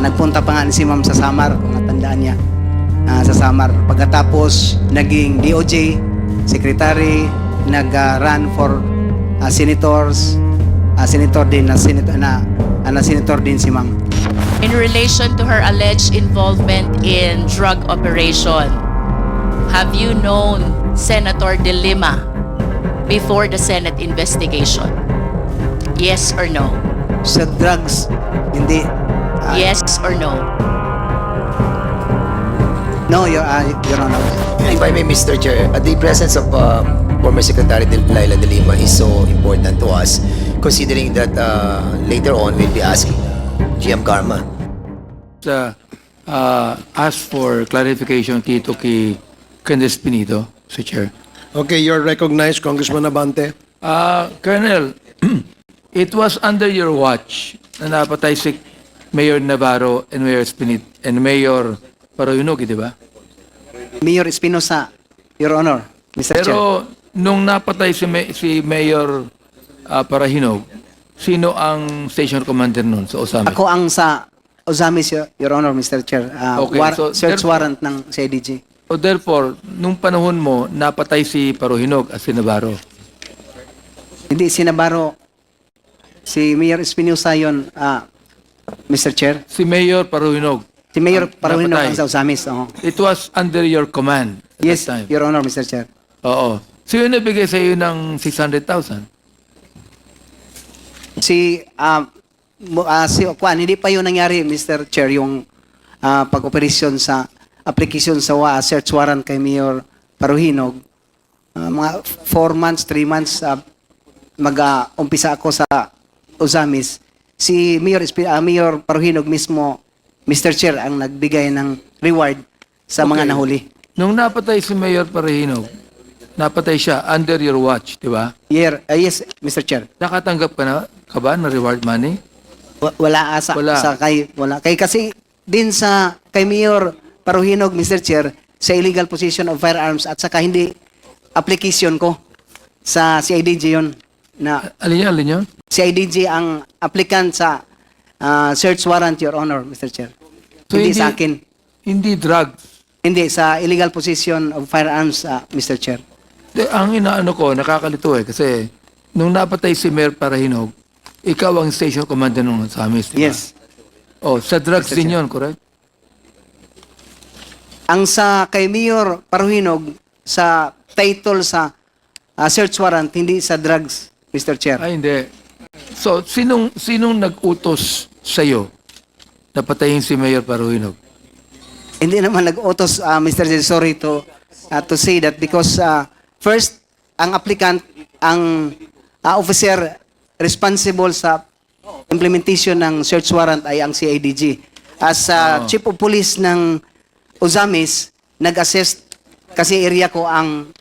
Nagpunta pa nga si ma'am sa Samar, kung natandaan niya, sa Samar. Pagkatapos, naging DOJ, secretary, nag-run for senators, senator din na senator din si ma'am. In relation to her alleged involvement in drug operation, have you known Senator De Lima before the Senate investigation? Yes or no? Sa drugs, hindi. Yes or no? No, Your Honor. If I may, Mr. Chair, the presence of former Secretary Leila De Lima is so important to us, considering that later on we'll be asking GM Garma. Ask for clarification dito kay Espinido, Mr. Chair. Okay, you're recognized, Congressman Abante. Colonel, it was under your watch na napatay si Mayor Navarro and Mayor Espinido and Mayor Parohinog, di ba? Mayor Espinosa, Your Honor, Mr. Chair. Pero nung napatay si Mayor Parahinog, sino ang station commander nun sa Osamis? Ako ang sa Osamis, Your Honor, Mr. Chair. Okay, so search warrant ng CIDG. So therefore, nung panahon mo, napatay si Parohinog at si Navarro. Hindi, si Navarro, si Mayor Espinosa yun, Mr. Chair. Si Mayor Parohinog. Si Mayor Parohinog napatay. ang sa Osamis. It was under your command at Yes, that time. Your Honor, Mr. Chair. Oo. Sino nabigay sa iyo ng 600,000? Hindi pa yun nangyari, Mr. Chair, yung pag-operasyon sa application sa search warrant kay Mayor Parohinog. Mga 4 months, 3 months, mag-umpisa ako sa Osamis. Si Mayor Parohinog mismo, Mr. Chair, ang nagbigay ng reward sa mga nahuli. Nung napatay si Mayor Parahinog, napatay siya under your watch, di ba? Yes, Mr. Chair. Nakatanggap ka ba ng reward money? Wala kay kasi din kay Mayor Parohinog, Mr. Chair, sa illegal possession of firearms at saka hindi application ko sa CIDG yon na Alin yun? CIDG ang applicant sa search warrant, Your Honor, Mr. Chair. So, hindi sa akin. Hindi drugs. Hindi, sa illegal possession of firearms, Mr. Chair. Ang inaano ko, nakakalito kasi nung napatay si Mayor Parahinog, ikaw ang station commander nung sa amin, di ba? Yes. Oh, sa drugs Mr. din Chair. yun, correct? Ang kay Mayor Parohinog, sa title sa search warrant, hindi sa drugs, Mr. Chair. Ay, hindi. So, sinong nag-utos sa'yo na patayin si Mayor Parahinog? Hindi naman nag-utos, Mr. Chair, sorry to say that because first, ang applicant, ang officer responsible sa implementation ng search warrant ay ang CIDG. As Chief of Police ng Osamis, nag-assess kasi area ko ang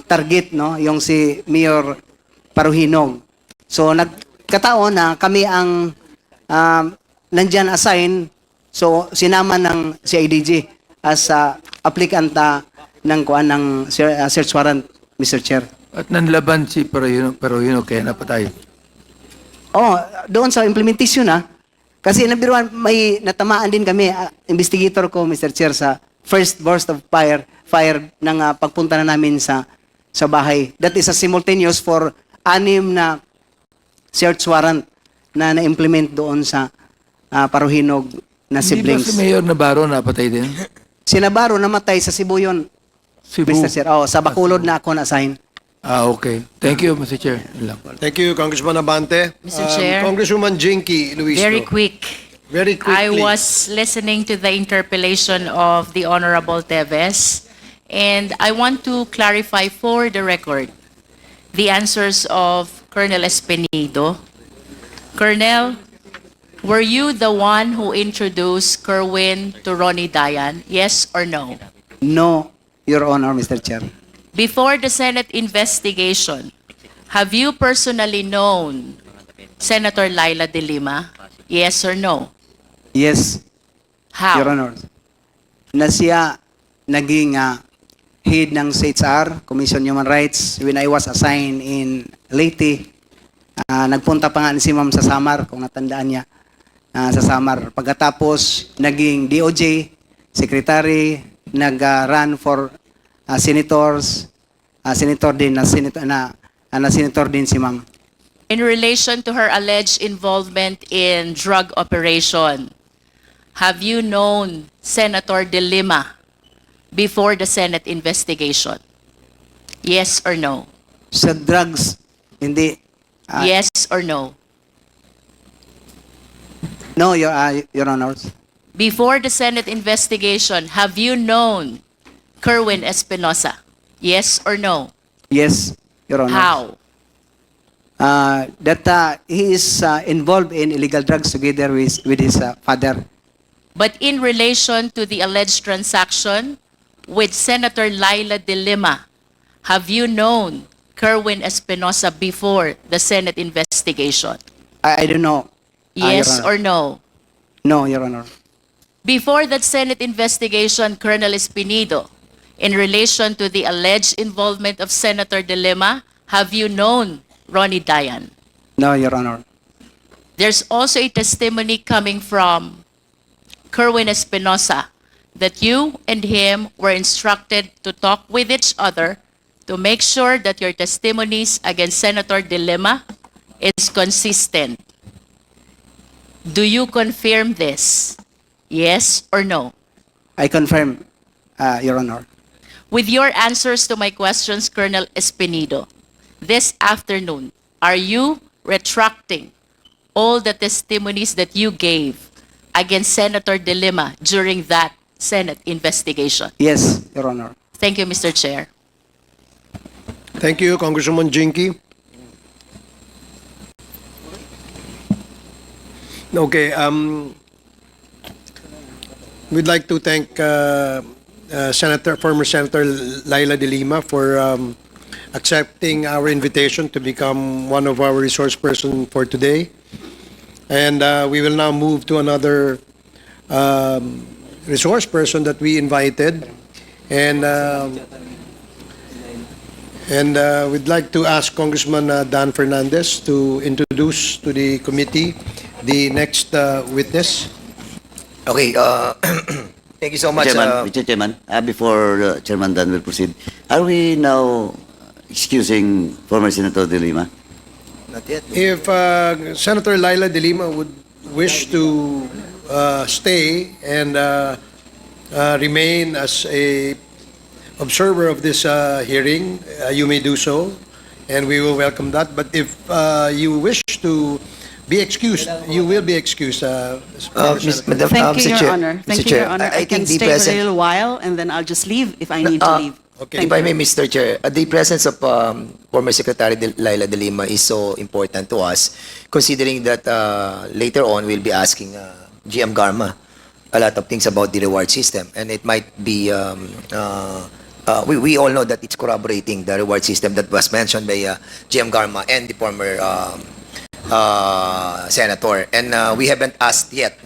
target, no, yung si Mayor Parohinog. So nagkataon na kami ang nandyan assign, so sinama ng CIDG as applicant ng search warrant, Mr. Chair. At nanlaban si Parahinog kaya napatay. Doon sa implementation kasi nabiruan, may natamaan din kami, investigator ko, Mr. Chair, sa first burst of fire ng pagpunta na namin sa bahay. That is a simultaneous for 6 na search warrant na na-implement doon sa Parohinog na Hindi ba siblings. si Mayor Navarro napatay din? Si Navarro namatay sa Cebu yun, Cebu. Mr. Chair. Sa Bacolod na ako na-assign. Okay. Thank you, Mr. Chair. Yun lang. Thank you, Congressman Abante. Mr. Chair. Congresswoman Jinky Luisto. Very quick. Very I quickly. was listening to the interpellation of the Honorable Teves, and I want to clarify for the record the answers of Colonel Espinido. Colonel, were you the one who introduced Kerwin to Ronnie Dayan? Yes or no? No, Your Honor, Mr. Chair. Before the Senate investigation, have you personally known Senator Leila De Lima? Yes or no? Yes, How? Your Honor. Na siya naging head ng CHR, Commission on Human Rights, when I was assigned in Leyte. Nagpunta pa nga si Ma'am sa Samar, kung natandaan niya. sa Samar. Pagkatapos naging DOJ secretary, nag-run for senators, senator din na senator din si ma'am. In relation to her alleged involvement in drug operation, have you known Senator De Lima before the Senate investigation? Yes or no? Sa drugs, hindi. Yes or no? No, Your Honor. Before the Senate investigation, have you known Kerwin Espinosa? Yes or no? Yes, Your Honor. How? That he is involved in illegal drugs together with his father. But in relation to the alleged transaction with Senator Leila De Lima, have you known Kerwin Espinosa before the Senate investigation? I don't know. Yes Your Honor. or no? No, Your Honor. Before that Senate investigation, Colonel Espinido, in relation to the alleged involvement of Senator De Lima, have you known Ronnie Dayan? No, Your Honor. There's also a testimony coming from Kerwin Espinosa that you and him were instructed to talk with each other to make sure that your testimonies against Senator De Lima is consistent. Do you confirm this? Yes or no? I confirm, Your Honor. With your answers to my questions, Colonel Espinido, this afternoon, are you retracting all the testimonies that you gave against Senator De Lima during that Senate investigation? Yes, Your Honor. Thank you, Mr. Chair. Thank you, Congresswoman Jinky. Okay, we'd like to thank former Senator Leila De Lima for accepting our invitation to become one of our resource person for today. And we will now move to another resource person that we invited. And we'd like to ask Congressman Dan Fernandez to introduce to the committee the next witness. Okay, thank you so much. Mr. Chairman, before Chairman Dan will proceed, are we now excusing former Senator De Lima? Not yet. If Senator Leila De Lima would wish to stay and remain as a observer of this hearing, you may do so, and we will welcome that. But if you wish to be excused, you will be excused. Madam, Thank Mr. you, Your Chair, Honor. Mr. Thank you, Chair, Your Honor. I think can the stay for a present- little while and then I'll just leave if I need to leave. Okay. If I may, Mr. Chair, the presence of former Secretary Leila De Lima is so important to us, considering that later on we'll be asking GM Garma a lot of things about the reward system, and it might be we all know that it's corroborating the reward system that was mentioned by GM Garma and the former senator, and we haven't asked yet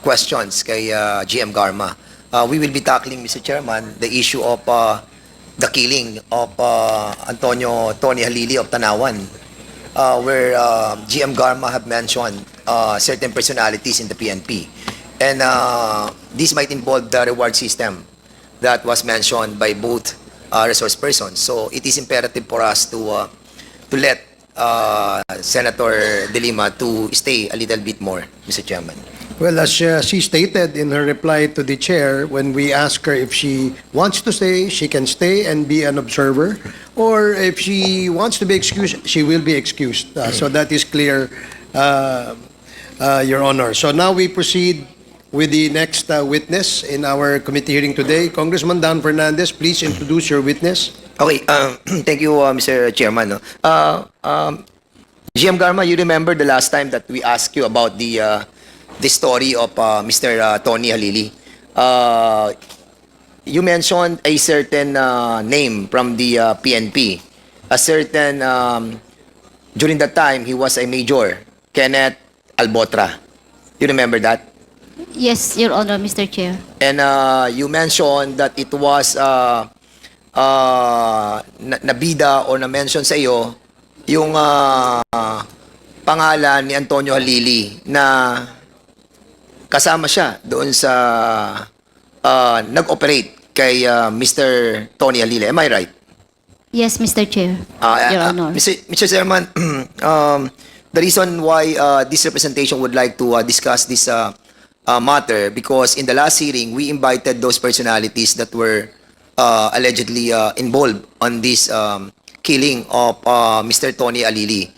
questions kay GM Garma. We will be tackling, Mr. Chairman, the issue of the killing of Tony Halili of Tanawan, where GM Garma have mentioned certain personalities in the PNP, and this might involve the reward system that was mentioned by both resource persons. So it is imperative for us to let Senator De Lima to stay a little bit more, Mr. Chairman. Well, as she stated in her reply to the chair, when we ask her if she wants to stay, she can stay and be an observer, or if she wants to be excused, she will be excused. So that is clear, Your Honor. So now we proceed with the next witness in our committee hearing today. Congressman Dan Fernandez, please introduce your witness. Okay, thank you, Mr. Chairman. GM Garma, you remember the last time that we asked you about the story of Mr. Tony Halili. You mentioned a certain name from the PNP. A certain, during that time, he was a major, Kenneth Albotra. You remember that? Yes, Your Honor, Mr. Chair. And you mentioned that it was nabida or na-mention sa iyo yung pangalan ni Antonio Halili na kasama siya doon sa nag-operate kay Mr. Tony Halili. Am I right? Yes, Mr. Chair. Your Honor. Mr. Chairman, the reason why this representation would like to discuss this matter because in the last hearing, we invited those personalities that were allegedly involved on this killing of Mr. Tony Halili.